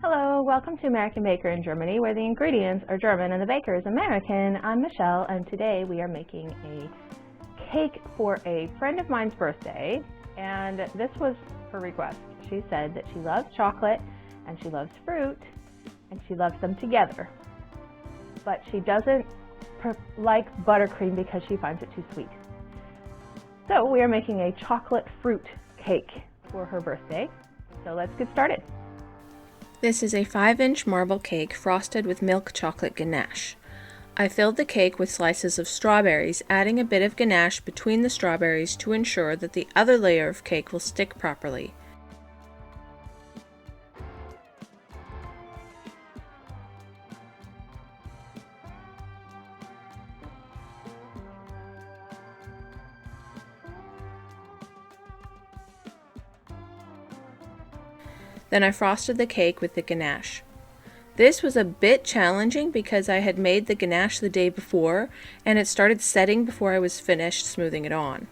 Hello, welcome to American Baker in Germany, where the ingredients are German and the baker is American. I'm Michelle, and today we are making a cake for a friend of mine's birthday, and this was her request. She said that she loves chocolate, and she loves fruit, and she loves them together, but she doesn't like buttercream because she finds it too sweet. So we are making a chocolate fruit cake for her birthday, so let's get started. This is a 5-inch marble cake frosted with milk chocolate ganache. I filled the cake with slices of strawberries, adding a bit of ganache between the strawberries to ensure that the other layer of cake will stick properly. Then I frosted the cake with the ganache. This was a bit challenging because I had made the ganache the day before and it started setting before I was finished smoothing it on.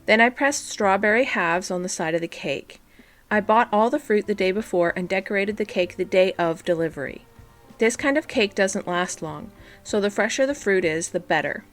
Then I pressed strawberry halves on the side of the cake. I bought all the fruit the day before and decorated the cake the day of delivery. This kind of cake doesn't last long, so the fresher the fruit is, the better.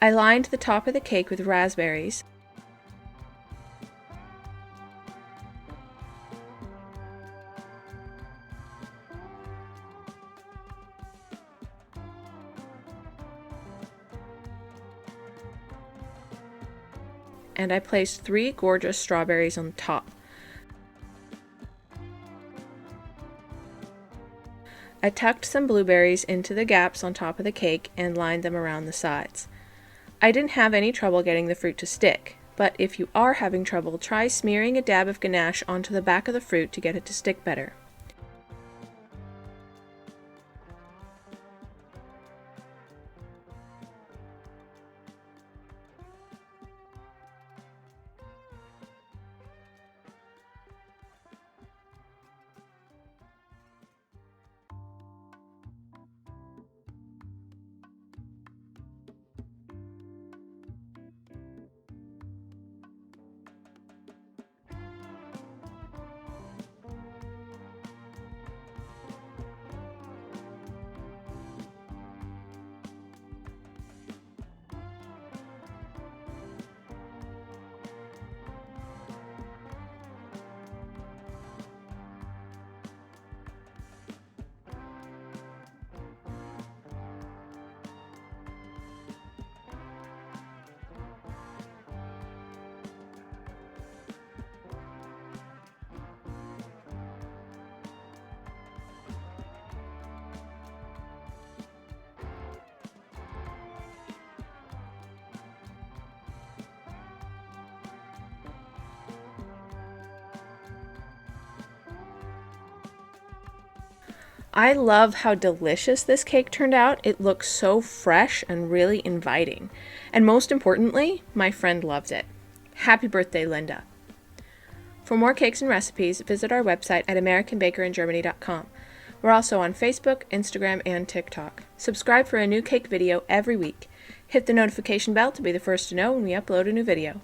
I lined the top of the cake with raspberries. And I placed 3 gorgeous strawberries on the top. I tucked some blueberries into the gaps on top of the cake and lined them around the sides. I didn't have any trouble getting the fruit to stick, but if you are having trouble, try smearing a dab of ganache onto the back of the fruit to get it to stick better. I love how delicious this cake turned out. It looks so fresh and really inviting. And most importantly, my friend loves it. Happy birthday, Linda. For more cakes and recipes, visit our website at AmericanBakerInGermany.com. We're also on Facebook, Instagram, and TikTok. Subscribe for a new cake video every week. Hit the notification bell to be the first to know when we upload a new video.